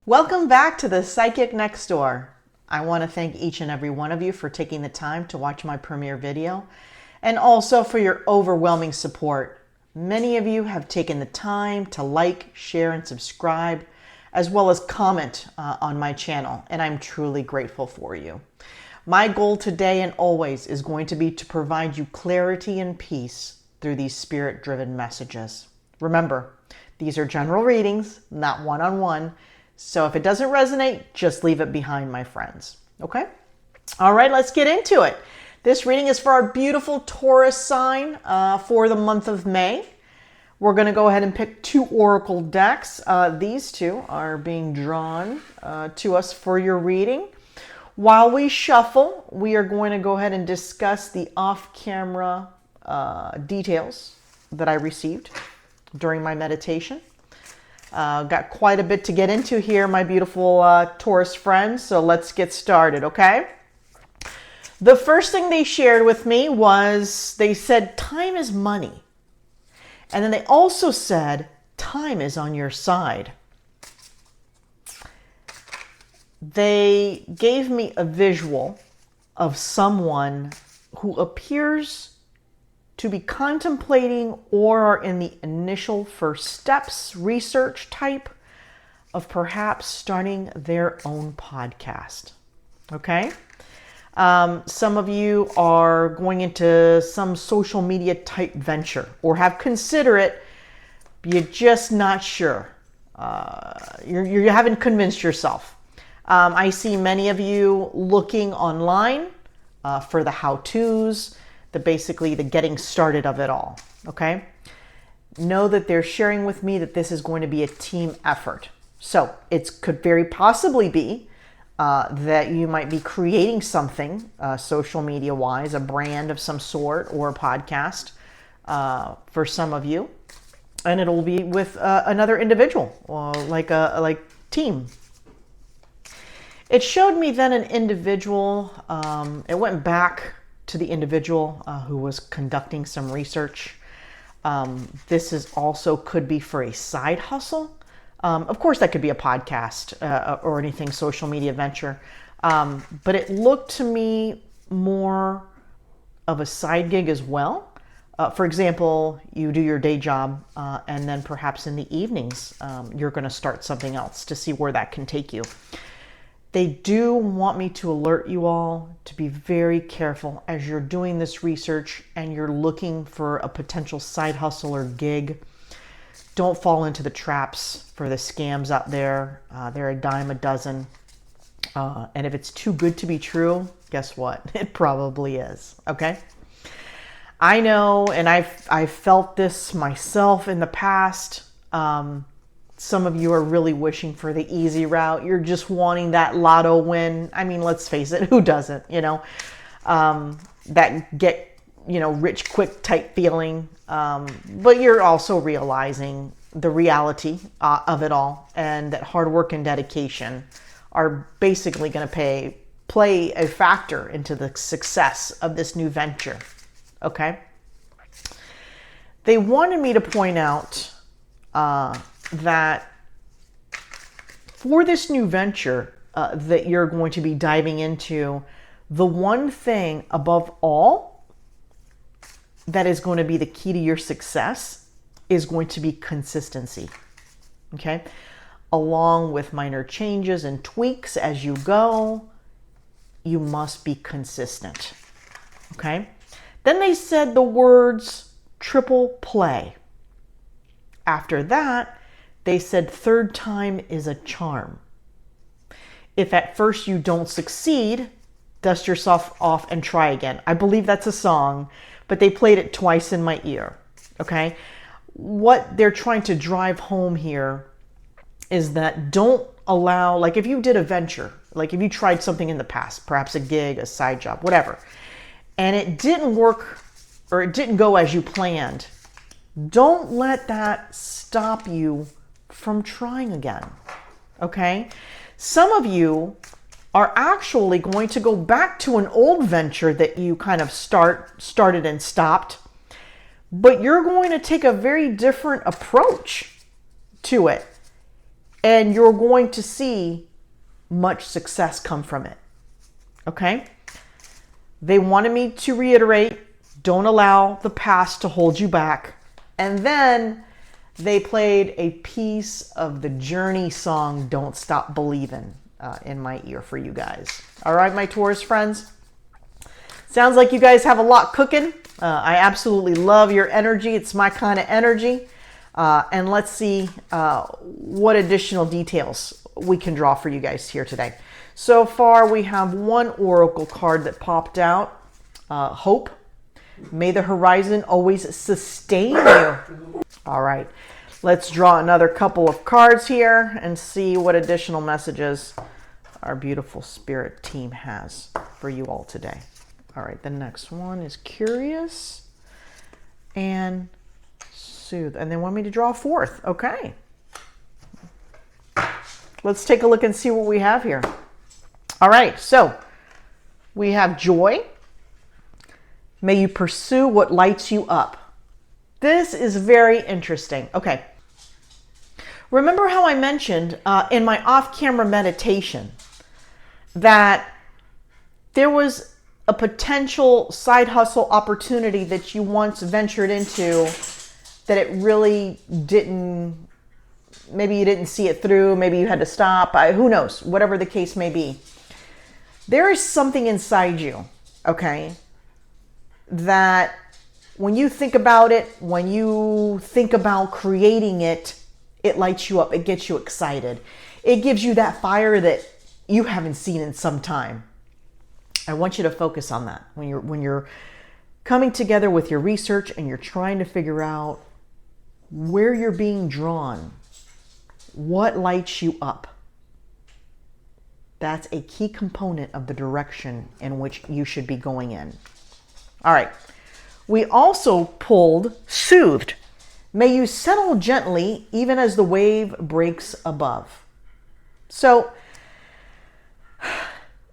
Welcome back to the Psychic Next Door. I want to thank each and every one of you for taking the time to watch my premiere video and also for your overwhelming support. Many of you have taken the time to like, share, and subscribe, as well as comment on my channel, and I'm truly grateful for you. My goal today and always is going to be to provide you clarity and peace through these spirit-driven messages. Remember, these are general readings, not one-on-one. So if it doesn't resonate, just leave it behind, my friends. Okay? All right, let's get into it. This reading is for our beautiful Taurus sign for the month of May. We're going to go ahead and pick two oracle decks. These two are being drawn to us for your reading. While we shuffle, we are going to go ahead and discuss the off-camera details that I received during my meditation. Got quite a bit to get into here, my beautiful Taurus friends, so let's get started, okay? The first thing they shared with me was, they said, time is money. And then they also said, time is on your side. They gave me a visual of someone who appears to be contemplating or are in the initial first steps, research type of perhaps starting their own podcast. Okay? Some of you are going into some social media type venture or have considered it, but you're just not sure. You haven't convinced yourself. I see many of you looking online for the how-tos, basically the getting started of it all, okay? Know that they're sharing with me that this is going to be a team effort. So it could very possibly be that you might be creating something social media wise, a brand of some sort or a podcast for some of you. And it'll be with another individual, like team. It showed me then an individual, it went back to the individual who was conducting some research. This is also could be for a side hustle. Of course, that could be a podcast or anything social media venture. But it looked to me more of a side gig as well. For example, you do your day job and then perhaps in the evenings, you're going to start something else to see where that can take you. They do want me to alert you all to be very careful as you're doing this research and you're looking for a potential side hustle or gig. Don't fall into the traps for the scams out there. They're a dime a dozen. And if it's too good to be true, guess what? It probably is. Okay? I know, and I've felt this myself in the past. Some of you are really wishing for the easy route. You're just wanting that lotto win. I mean, let's face it, who doesn't, that get, rich quick type feeling. But you're also realizing the reality of it all and that hard work and dedication are basically going to play a factor into the success of this new venture. Okay? They wanted me to point out that for this new venture that you're going to be diving into, the one thing above all that is going to be the key to your success is going to be consistency. Okay? Along with minor changes and tweaks as you go, you must be consistent. Okay? Then they said the words triple play. After that, they said third time is a charm. If at first you don't succeed, dust yourself off and try again. I believe that's a song, but they played it twice in my ear. Okay? What they're trying to drive home here is that don't allow, like if you did a venture, like if you tried something in the past, perhaps a gig, a side job, whatever, and it didn't work or it didn't go as you planned, don't let that stop you from trying again, okay? Some of you are actually going to go back to an old venture that you kind of started and stopped, but you're going to take a very different approach to it. and you're going to see much success come from it. Okay? They wanted me to reiterate, don't allow the past to hold you back. And then they played a piece of the Journey song, Don't Stop Believin', in my ear for you guys. All right, my Taurus friends? Sounds like you guys have a lot cooking. I absolutely love your energy. It's my kind of energy. And let's see what additional details we can draw for you guys here today. So far, we have one oracle card that popped out. Hope. May the horizon always sustain you. All right. Let's draw another couple of cards here and see what additional messages our beautiful spirit team has for you all today. All right. The next one is curious and soothe. And they want me to draw a fourth. Okay. Let's take a look and see what we have here. All right, so we have joy. May you pursue what lights you up. This is very interesting. Okay. Remember how I mentioned in my off-camera meditation that there was a potential side hustle opportunity that you once ventured into that it really didn't, maybe you didn't see it through, maybe you had to stop, who knows, whatever the case may be. There is something inside you, okay, that when you think about it, when you think about creating it, it lights you up. It gets you excited. It gives you that fire that you haven't seen in some time. I want you to focus on that when you're coming together with your research and you're trying to figure out where you're being drawn, what lights you up. That's a key component of the direction in which you should be going in. All right. We also pulled soothed. May you settle gently even as the wave breaks above. So,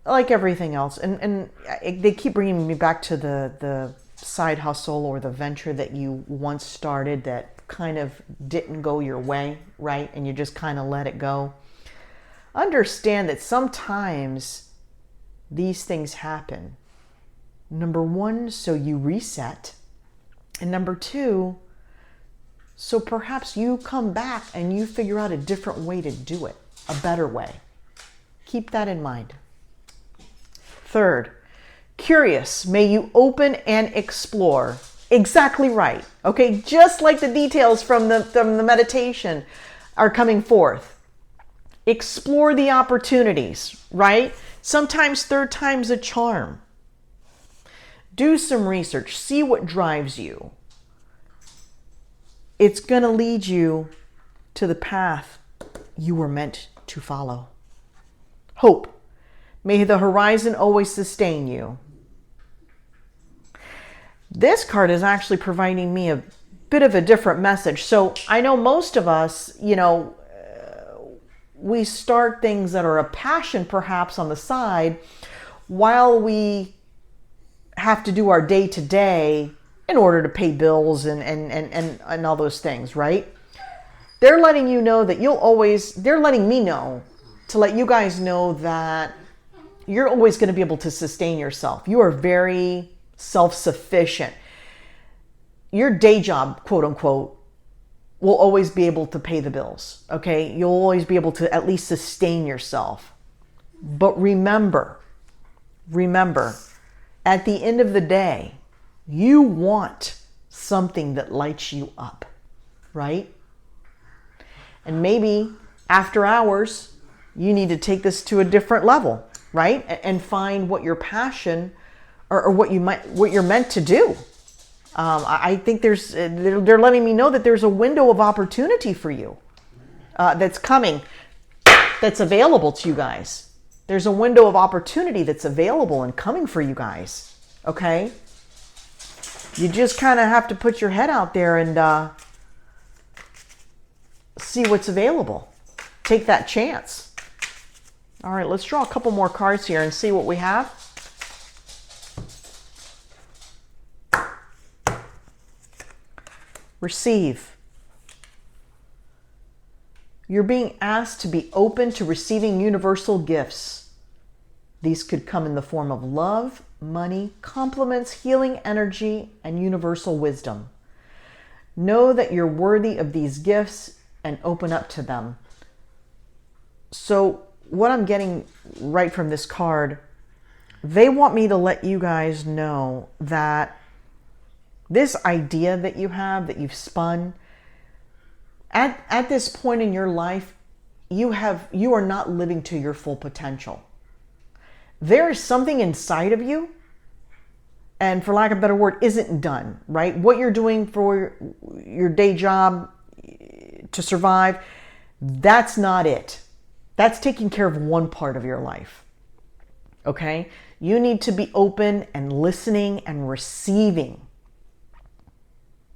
like everything else, and they keep bringing me back to the side hustle or the venture that you once started that kind of didn't go your way, right? And you just kind of let it go. Understand that sometimes these things happen. Number one, so you reset. And number two, so perhaps you come back and you figure out a different way to do it, a better way. Keep that in mind. Third, curious, may you open and explore. Exactly right. Okay, just like the details from the meditation are coming forth. Explore the opportunities, right? Sometimes third time's a charm. Do some research. See what drives you. It's going to lead you to the path you were meant to follow. Hope. May the horizon always sustain you. This card is actually providing me a bit of a different message. So I know most of us, we start things that are a passion perhaps on the side while we have to do our day-to-day in order to pay bills and all those things, right? They're letting you know that they're letting me know to let you guys know that you're always going to be able to sustain yourself. You are very self-sufficient. Your day job, quote unquote, will always be able to pay the bills, okay? You'll always be able to at least sustain yourself. But remember, at the end of the day, you want something that lights you up, right? And maybe after hours, you need to take this to a different level, right? And find what your passion or what you're meant to do. I think they're letting me know that there's a window of opportunity for you that's coming, that's available to you guys. There's a window of opportunity that's available and coming for you guys, okay? You just kind of have to put your head out there and see what's available. Take that chance. All right, let's draw a couple more cards here and see what we have. Receive. You're being asked to be open to receiving universal gifts. These could come in the form of love, money, compliments, healing energy, and universal wisdom. Know that you're worthy of these gifts and open up to them. So what I'm getting right from this card, they want me to let you guys know that this idea that you have, that you've spun, at this point in your life, you are not living to your full potential. There is something inside of you, and for lack of a better word, isn't done, right? What you're doing for your day job to survive, that's not it. That's taking care of one part of your life, okay? You need to be open and listening and receiving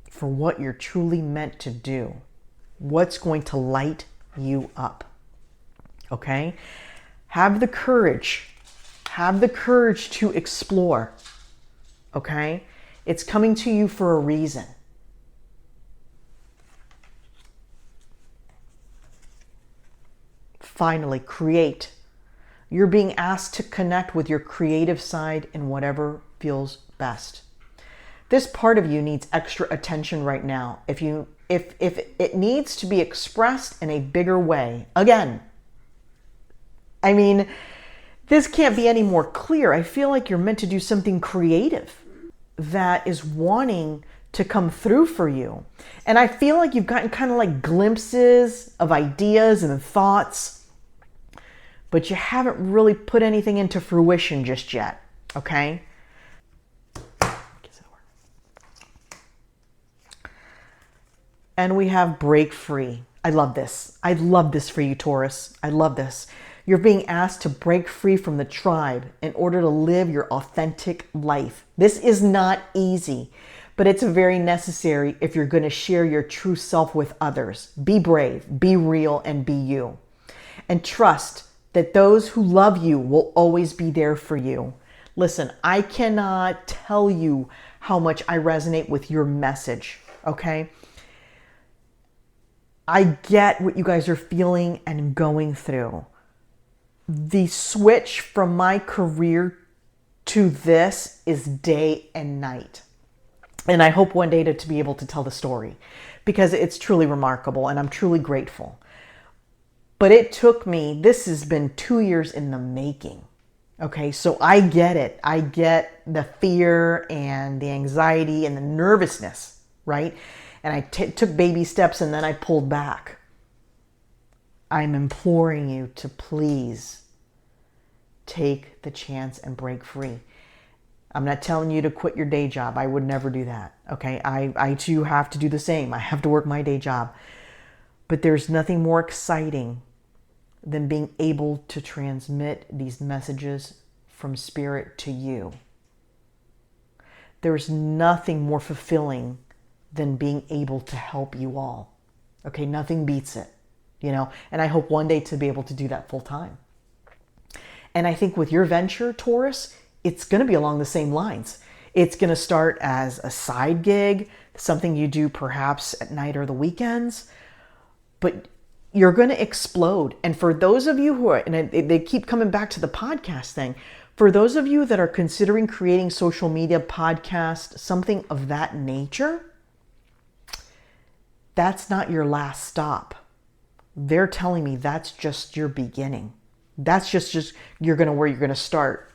for what you're truly meant to do. What's going to light you up, okay? Have the courage to explore, okay? It's coming to you for a reason. Finally, create. You're being asked to connect with your creative side in whatever feels best. This part of you needs extra attention right now. If it needs to be expressed in a bigger way, again, I mean, this can't be any more clear. I feel like you're meant to do something creative that is wanting to come through for you. And I feel like you've gotten kind of like glimpses of ideas and thoughts, but you haven't really put anything into fruition just yet, okay? And we have break free. I love this. I love this for you, Taurus. I love this. You're being asked to break free from the tribe in order to live your authentic life. This is not easy, but it's very necessary if you're going to share your true self with others. Be brave, be real, and be you. And trust that those who love you will always be there for you. Listen, I cannot tell you how much I resonate with your message, okay? I get what you guys are feeling and going through. The switch from my career to this is day and night. And I hope one day to be able to tell the story because it's truly remarkable and I'm truly grateful. But it took me, this has been 2 years in the making. Okay, so I get it. I get the fear and the anxiety and the nervousness, right? And I took baby steps and then I pulled back. I'm imploring you to please take the chance and break free. I'm not telling you to quit your day job. I would never do that. Okay, I too have to do the same. I have to work my day job. But there's nothing more exciting than being able to transmit these messages from spirit to you. There's nothing more fulfilling than being able to help you all. Okay, nothing beats it, you know, and I hope one day to be able to do that full time. And I think with your venture, Taurus, it's going to be along the same lines. It's going to start as a side gig, something you do perhaps at night or the weekends, but you're going to explode. And for those of you who are, and they keep coming back to the podcast thing, for those of you that are considering creating social media podcast, something of that nature, that's not your last stop. They're telling me that's just your beginning. That's just you're going to where you're going to start.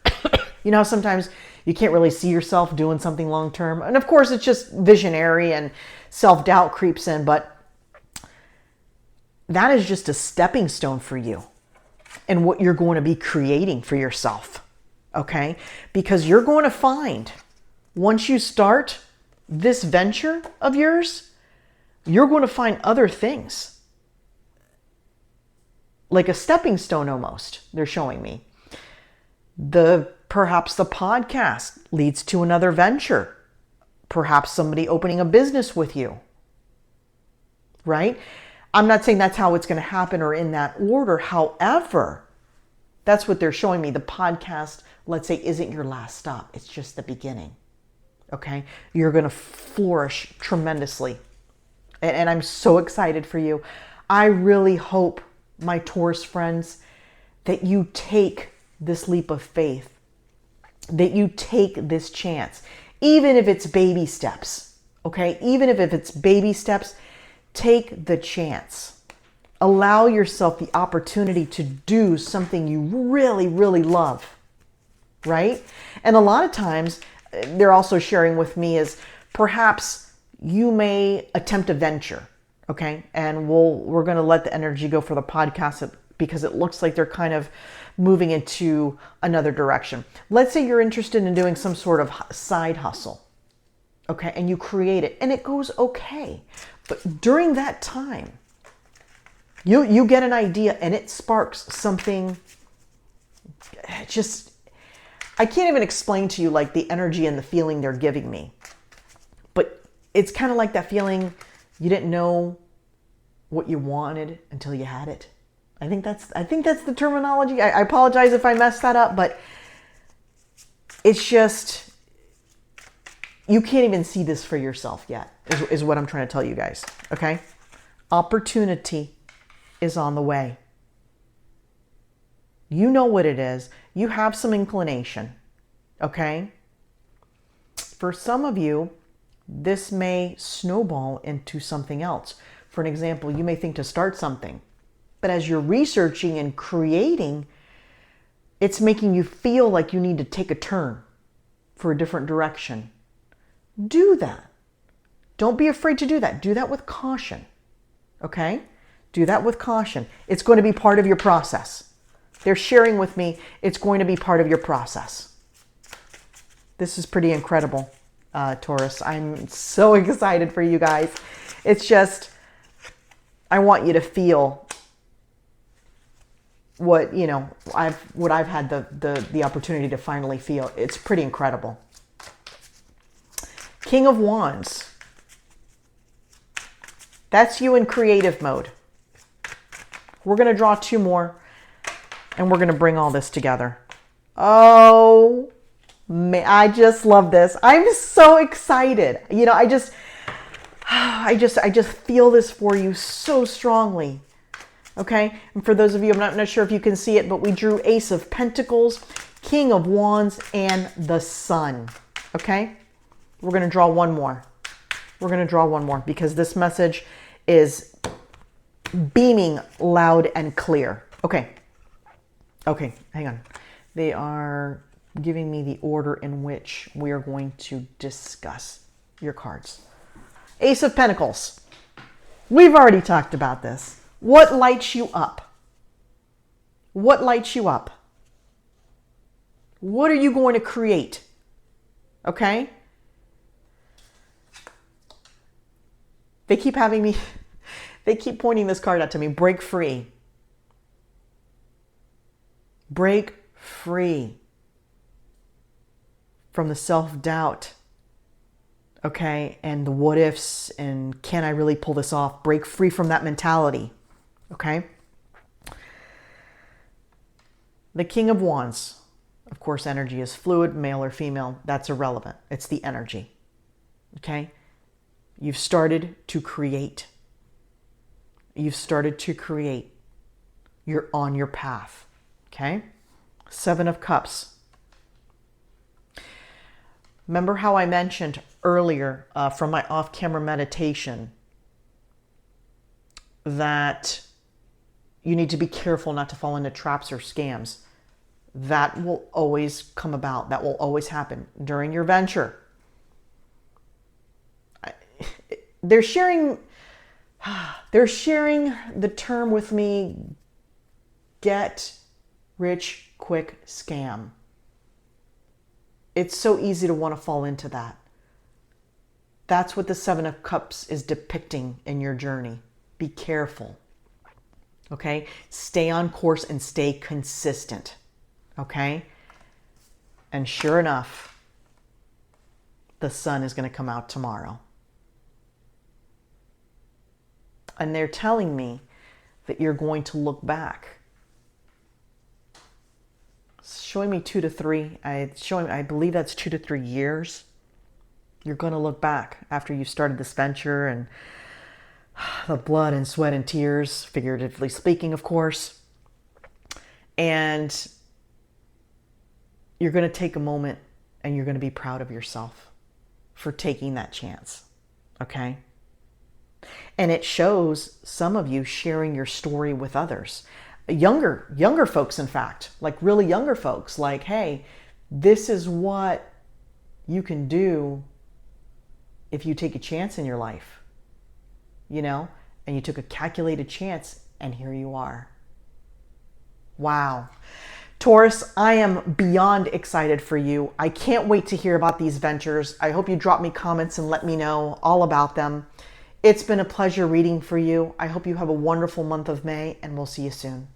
You know, sometimes you can't really see yourself doing something long term. And of course, it's just visionary and self-doubt creeps in, but that is just a stepping stone for you and what you're going to be creating for yourself. Okay? Because you're going to find once you start this venture of yours, you're going to find other things. Like a stepping stone almost, they're showing me. Perhaps the podcast leads to another venture. Perhaps somebody opening a business with you. Right? I'm not saying that's how it's going to happen or in that order. However, that's what they're showing me. The podcast, let's say, isn't your last stop. It's just the beginning. Okay? You're going to flourish tremendously. And I'm so excited for you. I really hope, my Taurus friends, that you take this leap of faith, that you take this chance, even if it's baby steps, okay? Even if it's baby steps, take the chance. Allow yourself the opportunity to do something you really, really love, right? And a lot of times, they're also sharing with me is perhaps you may attempt a venture, okay? And we're going to let the energy go for the podcast because it looks like they're kind of moving into another direction. Let's say you're interested in doing some sort of side hustle, okay? And you create it and it goes okay. But during that time, you get an idea and it sparks something. Just, I can't even explain to you like the energy and the feeling they're giving me. But it's kind of like that feeling you didn't know what you wanted until you had it. I think that's the terminology. I apologize if I messed that up, but it's just, you can't even see this for yourself yet, is what I'm trying to tell you guys, okay? Opportunity is on the way. You know what it is. You have some inclination, okay? For some of you, this may snowball into something else. For an example, you may think to start something, but as you're researching and creating, it's making you feel like you need to take a turn for a different direction. Do that. Don't be afraid to do that. Do that with caution, okay? Do that with caution. It's going to be part of your process. They're sharing with me, it's going to be part of your process. This is pretty incredible, Taurus. I'm so excited for you guys. It's just, I want you to feel what, you know, I've had the opportunity to finally feel. It's pretty incredible. King of Wands. That's you in creative mode. We're going to draw two more and we're going to bring all this together. Oh, man, I just love this. I'm so excited. You know, I just feel this for you so strongly. Okay, and for those of you, I'm not sure if you can see it, but we drew Ace of Pentacles, King of Wands, and the Sun. Okay, we're going to draw one more. We're going to draw one more because this message is beaming loud and clear. Okay, hang on. They are giving me the order in which we are going to discuss your cards. Ace of Pentacles. We've already talked about this. What lights you up? What lights you up? What are you going to create? Okay? They keep pointing this card out to me. Break free. Break free from the self-doubt. Okay? And the what ifs and can I really pull this off? Break free from that mentality. Okay? The King of Wands. Of course, energy is fluid, male or female. That's irrelevant. It's the energy. Okay? You've started to create. You've started to create. You're on your path. Okay? Seven of Cups. Remember how I mentioned earlier from my off-camera meditation that you need to be careful not to fall into traps or scams. That will always come about. That will always happen during your venture. They're sharing the term with me, get rich quick scam. It's so easy to want to fall into that. That's what the Seven of Cups is depicting in your journey. Be careful. Okay? Stay on course and stay consistent. Okay? And sure enough, the sun is going to come out tomorrow. And they're telling me that you're going to look back. It's showing me 2 to 3. I believe that's 2 to 3 years. You're going to look back after you started this venture and the blood and sweat and tears, figuratively speaking, of course. And you're going to take a moment and you're going to be proud of yourself for taking that chance. Okay? And it shows some of you sharing your story with others. Younger folks, in fact, like really younger folks, like, hey, this is what you can do if you take a chance in your life, you know, and you took a calculated chance and here you are. Wow. Taurus, I am beyond excited for you. I can't wait to hear about these ventures. I hope you drop me comments and let me know all about them. It's been a pleasure reading for you. I hope you have a wonderful month of May, and we'll see you soon.